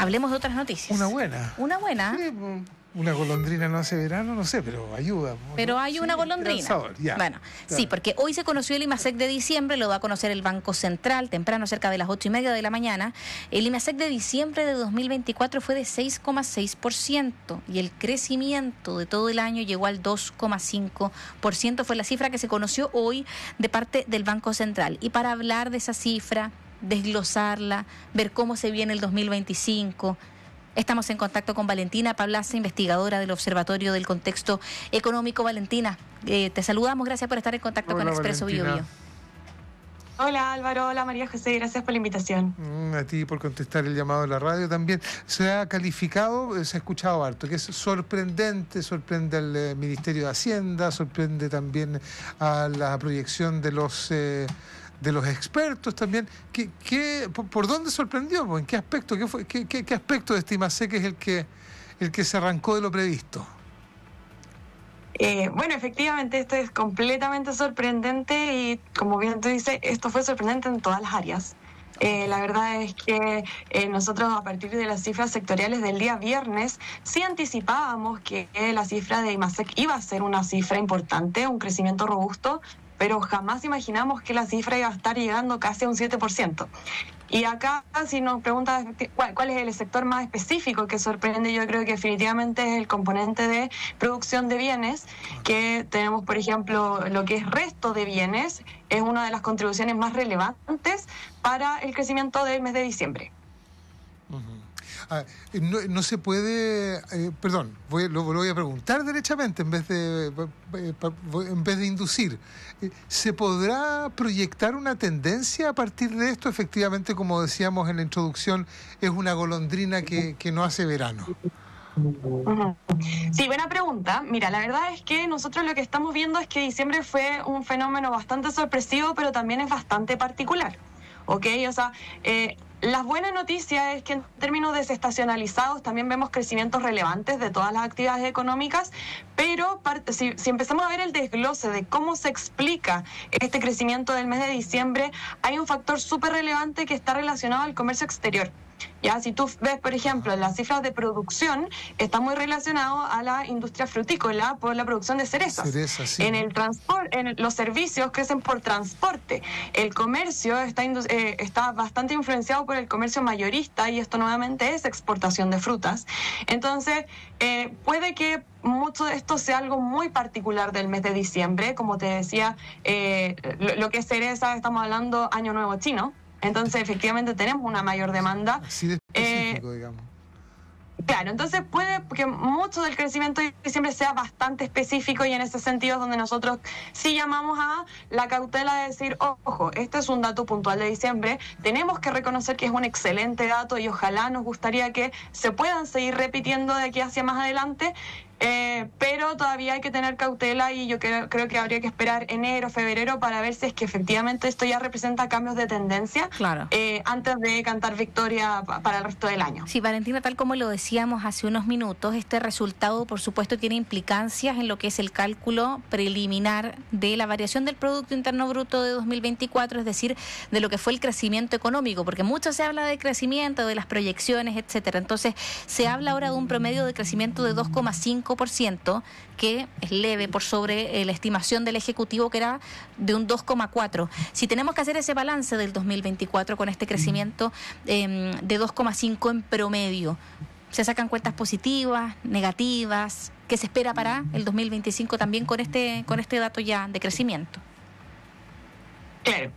hablemos de otras noticias. Una buena. Una buena. Sí, una golondrina no hace verano, no sé, pero ayuda. Pero hay una golondrina. Sabor, ya. Bueno, claro. sí, porque hoy se conoció el IMASEC de diciembre, lo va a conocer el Banco Central temprano, cerca de las 8:30 de la mañana. El IMASEC de diciembre de 2024 fue de 6,6% y el crecimiento de todo el año llegó al 2,5%. Fue la cifra que se conoció hoy de parte del Banco Central. Y para hablar de esa cifra, desglosarla, ver cómo se viene el 2025... Estamos en contacto con Valentina Pablaza, investigadora del Observatorio del Contexto Económico. Valentina, te saludamos, gracias por estar en contacto con Expreso Bio Bio. Hola Álvaro, hola María José, gracias por la invitación. A ti por contestar el llamado de la radio también. Se ha calificado, se ha escuchado harto, que es sorprendente, sorprende al Ministerio de Hacienda, sorprende también a la proyección de los expertos también. ¿Por dónde sorprendió? ¿En qué aspecto? ¿Qué aspecto de este IMASEC es el que se arrancó de lo previsto? Bueno, efectivamente esto es completamente sorprendente y como bien tú dices, esto fue sorprendente en todas las áreas. La verdad es que nosotros a partir de las cifras sectoriales del día viernes sí anticipábamos que la cifra de IMASEC iba a ser una cifra importante, un crecimiento robusto, pero jamás imaginamos que la cifra iba a estar llegando casi a un 7%. Y acá, si nos preguntas cuál es el sector más específico que sorprende, yo creo que definitivamente es el componente de producción de bienes, que tenemos, por ejemplo, lo que es resto de bienes, es una de las contribuciones más relevantes para el crecimiento del mes de diciembre. No se puede, perdón, lo voy a preguntar derechamente en vez de inducir. ¿Se podrá proyectar una tendencia a partir de esto? Efectivamente, como decíamos en la introducción, es una golondrina que no hace verano. Sí, buena pregunta. Mira, la verdad es que nosotros lo que estamos viendo es que diciembre fue un fenómeno bastante sorpresivo, pero también es bastante particular. ¿Ok? O sea, las buenas noticias es que en términos desestacionalizados también vemos crecimientos relevantes de todas las actividades económicas, pero si empezamos a ver el desglose de cómo se explica este crecimiento del mes de diciembre, hay un factor súper relevante que está relacionado al comercio exterior. Ya, si tú ves, por ejemplo, las cifras de producción, está muy relacionado a la industria frutícola por la producción de cerezas. Sí. En el transporte, los servicios crecen por transporte. El comercio está bastante influenciado por el comercio mayorista y esto nuevamente es exportación de frutas. Entonces, puede que mucho de esto sea algo muy particular del mes de diciembre. Como te decía, lo que es cereza, estamos hablando Año Nuevo Chino. Entonces, efectivamente, tenemos una mayor demanda. Así de específico, digamos. Claro, entonces puede que mucho del crecimiento de diciembre sea bastante específico y en ese sentido es donde nosotros sí llamamos a la cautela de decir, ojo, este es un dato puntual de diciembre, tenemos que reconocer que es un excelente dato y ojalá nos gustaría que se puedan seguir repitiendo de aquí hacia más adelante, pero todavía hay que tener cautela y yo creo que habría que esperar enero, febrero para ver si es que efectivamente esto ya representa cambios de tendencia, claro, antes de cantar victoria para el resto del año. Sí, Valentina, tal como lo decíamos hace unos minutos, este resultado por supuesto tiene implicancias en lo que es el cálculo preliminar de la variación del Producto Interno Bruto de 2024, es decir, de lo que fue el crecimiento económico, porque mucho se habla de crecimiento, de las proyecciones, etcétera. Entonces, se habla ahora de un promedio de crecimiento de 2,5%, que es leve por sobre la estimación del Ejecutivo, que era de un 2,4%. Si tenemos que hacer ese balance del 2024 con este crecimiento de 2,5% en promedio, ¿se sacan cuentas positivas, negativas? ¿Qué se espera para el 2025 también con este dato ya de crecimiento? Claro.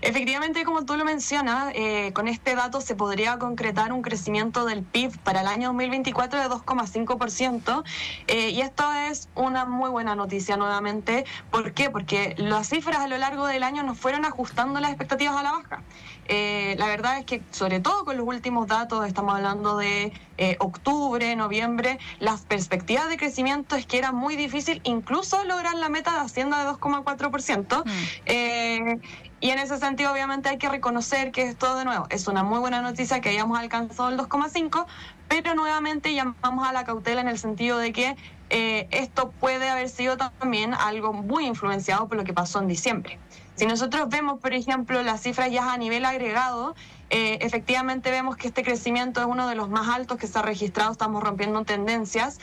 Efectivamente, como tú lo mencionas, con este dato se podría concretar un crecimiento del PIB para el año 2024 de 2,5%, y esto es una muy buena noticia nuevamente. ¿Por qué? Porque las cifras a lo largo del año nos fueron ajustando las expectativas a la baja. La verdad es que, sobre todo con los últimos datos, estamos hablando de octubre, noviembre, las perspectivas de crecimiento es que era muy difícil incluso lograr la meta de Hacienda de 2,4%. Y en ese sentido, obviamente, hay que reconocer que esto, de nuevo, es una muy buena noticia que hayamos alcanzado el 2,5%, pero nuevamente llamamos a la cautela en el sentido de que esto puede haber sido también algo muy influenciado por lo que pasó en diciembre. Si nosotros vemos, por ejemplo, las cifras ya a nivel agregado, efectivamente vemos que este crecimiento es uno de los más altos que se ha registrado, estamos rompiendo tendencias.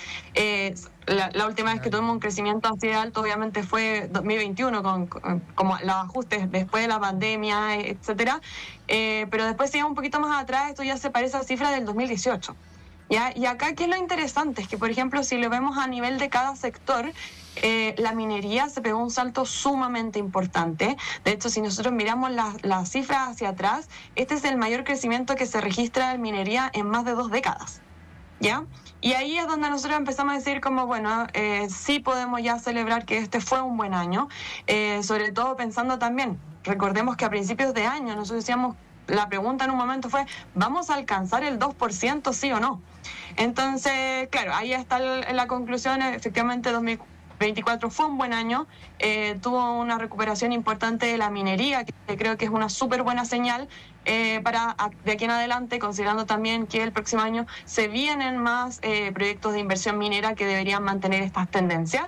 La última vez que tuvimos un crecimiento así de alto obviamente fue 2021 con como los ajustes después de la pandemia, etcétera, pero después si vamos un poquito más atrás, esto ya se parece a cifras del 2018. ¿Ya? Y acá, ¿qué es lo interesante? Es que, por ejemplo, si lo vemos a nivel de cada sector, la minería se pegó un salto sumamente importante. De hecho, si nosotros miramos las cifras hacia atrás, este es el mayor crecimiento que se registra en minería en más de 2 décadas. ¿Ya? Y ahí es donde nosotros empezamos a decir como, bueno, sí podemos ya celebrar que este fue un buen año, sobre todo pensando también, recordemos que a principios de año nosotros decíamos, la pregunta en un momento fue, ¿vamos a alcanzar el 2% sí o no? Entonces, claro, ahí está la conclusión. Efectivamente 2024 fue un buen año, tuvo una recuperación importante de la minería, que creo que es una súper buena señal para de aquí en adelante, considerando también que el próximo año se vienen más proyectos de inversión minera que deberían mantener estas tendencias.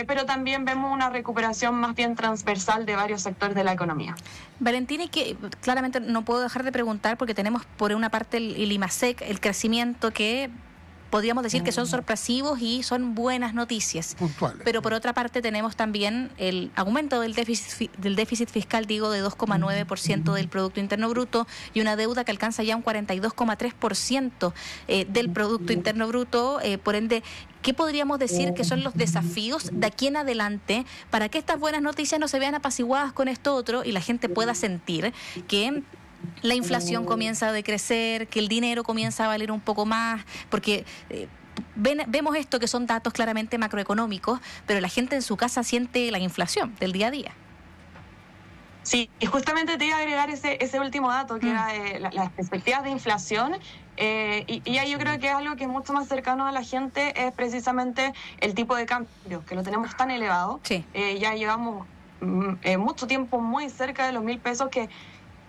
Pero también vemos una recuperación más bien transversal de varios sectores de la economía. Valentina, y que claramente no puedo dejar de preguntar, porque tenemos por una parte el IMASEC, el crecimiento que podríamos decir que son sorpresivos y son buenas noticias. Puntuales. Pero por otra parte tenemos también el aumento del déficit fiscal, digo, de 2,9% del Producto Interno Bruto, y una deuda que alcanza ya un 42,3% del Producto Interno Bruto. Por ende, ¿qué podríamos decir que son los desafíos de aquí en adelante para que estas buenas noticias no se vean apaciguadas con esto otro y la gente pueda sentir que la inflación comienza a decrecer, que el dinero comienza a valer un poco más? Porque vemos esto que son datos claramente macroeconómicos, pero la gente en su casa siente la inflación del día a día. Sí, y justamente te iba a agregar ese último dato, que era las perspectivas de inflación. Y ahí yo creo que es algo que es mucho más cercano a la gente, es precisamente el tipo de cambio, que lo tenemos tan elevado. Sí. Ya llevamos mucho tiempo muy cerca de los 1.000 pesos, que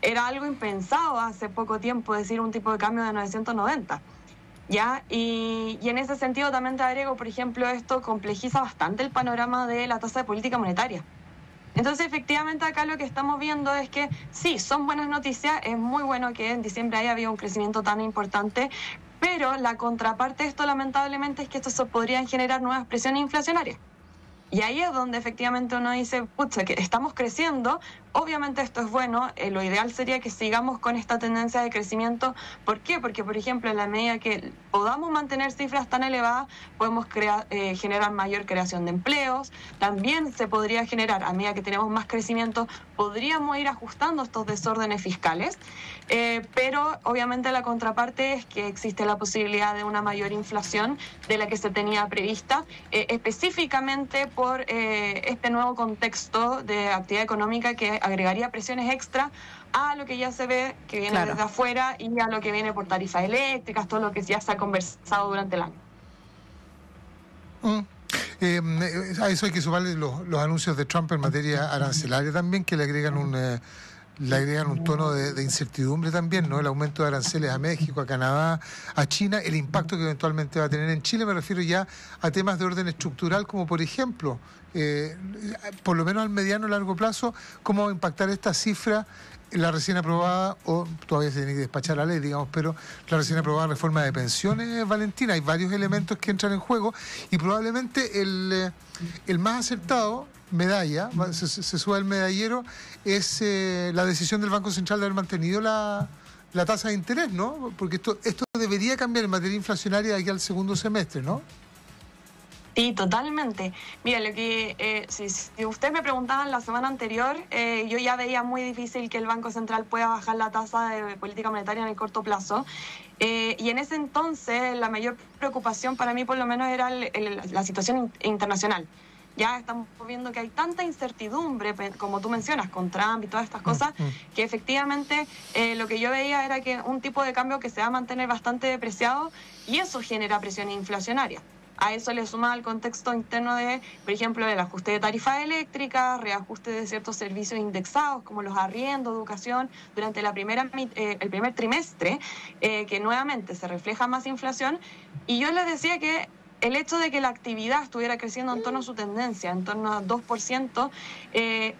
era algo impensado hace poco tiempo decir un tipo de cambio de 990. ¿Ya? Y en ese sentido también te agrego, por ejemplo, esto complejiza bastante el panorama de la tasa de política monetaria. Entonces, efectivamente, acá lo que estamos viendo es que sí, son buenas noticias, es muy bueno que en diciembre haya habido un crecimiento tan importante, pero la contraparte de esto, lamentablemente, es que esto se podrían generar nuevas presiones inflacionarias. Y ahí es donde efectivamente uno dice, pucha, que estamos creciendo, obviamente esto es bueno, lo ideal sería que sigamos con esta tendencia de crecimiento. ¿Por qué? Porque, por ejemplo, en la medida que podamos mantener cifras tan elevadas, podemos generar mayor creación de empleos. También se podría generar, a medida que tenemos más crecimiento, podríamos ir ajustando estos desórdenes fiscales, pero obviamente la contraparte es que existe la posibilidad de una mayor inflación de la que se tenía prevista, específicamente por este nuevo contexto de actividad económica que agregaría presiones extra a lo que ya se ve que viene desde afuera y a lo que viene por tarifas eléctricas, todo lo que ya se ha conversado durante el año. A eso hay que sumarle los anuncios de Trump en materia arancelaria también, que le agregan un tono de incertidumbre también, ¿no? El aumento de aranceles a México, a Canadá, a China, el impacto que eventualmente va a tener en Chile. Me refiero ya a temas de orden estructural, como por ejemplo, por lo menos al mediano y largo plazo, cómo va a impactar esta cifra la recién aprobada, o todavía se tiene que despachar la ley, digamos, pero la recién aprobada reforma de pensiones, Valentina. Hay varios elementos que entran en juego y probablemente el más acertado, medalla, se sube al medallero, es la decisión del Banco Central de haber mantenido la tasa de interés, ¿no? Porque esto debería cambiar en materia inflacionaria de aquí al segundo semestre, ¿no? Sí, totalmente. Mira, lo que si ustedes me preguntaban la semana anterior, yo ya veía muy difícil que el Banco Central pueda bajar la tasa de política monetaria en el corto plazo. Y en ese entonces la mayor preocupación para mí por lo menos era la situación internacional. Ya estamos viendo que hay tanta incertidumbre, como tú mencionas, con Trump y todas estas cosas, que efectivamente lo que yo veía era que un tipo de cambio que se va a mantener bastante depreciado, y eso genera presión inflacionaria. A eso le suma el contexto interno de, por ejemplo, el ajuste de tarifas eléctricas, reajuste de ciertos servicios indexados como los arriendos, educación, durante el primer trimestre, que nuevamente se refleja más inflación. Y yo les decía que el hecho de que la actividad estuviera creciendo en torno a su tendencia, en torno a 2%,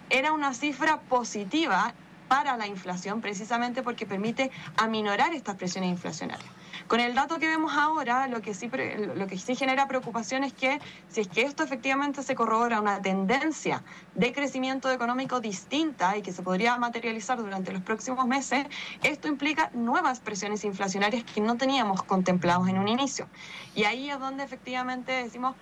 era una cifra positiva para la inflación, precisamente porque permite aminorar estas presiones inflacionarias. Con el dato que vemos ahora, lo que sí genera preocupación es que si es que esto efectivamente se corrobora una tendencia de crecimiento económico distinta y que se podría materializar durante los próximos meses, esto implica nuevas presiones inflacionarias que no teníamos contemplados en un inicio. Y ahí es donde efectivamente decimos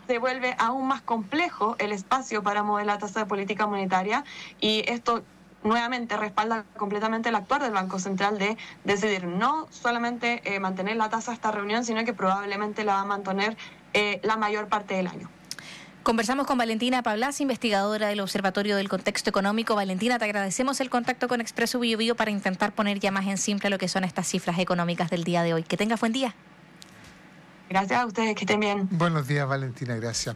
se vuelve aún más complejo el espacio para mover la tasa de política monetaria, y esto nuevamente respalda completamente el actuar del Banco Central de decidir no solamente mantener la tasa esta reunión, sino que probablemente la va a mantener la mayor parte del año. Conversamos con Valentina Pablas, investigadora del Observatorio del Contexto Económico. Valentina, te agradecemos el contacto con Expreso Biobío para intentar poner ya más en simple lo que son estas cifras económicas del día de hoy. Que tengas buen día. Gracias a ustedes, que estén bien. Buenos días, Valentina, gracias.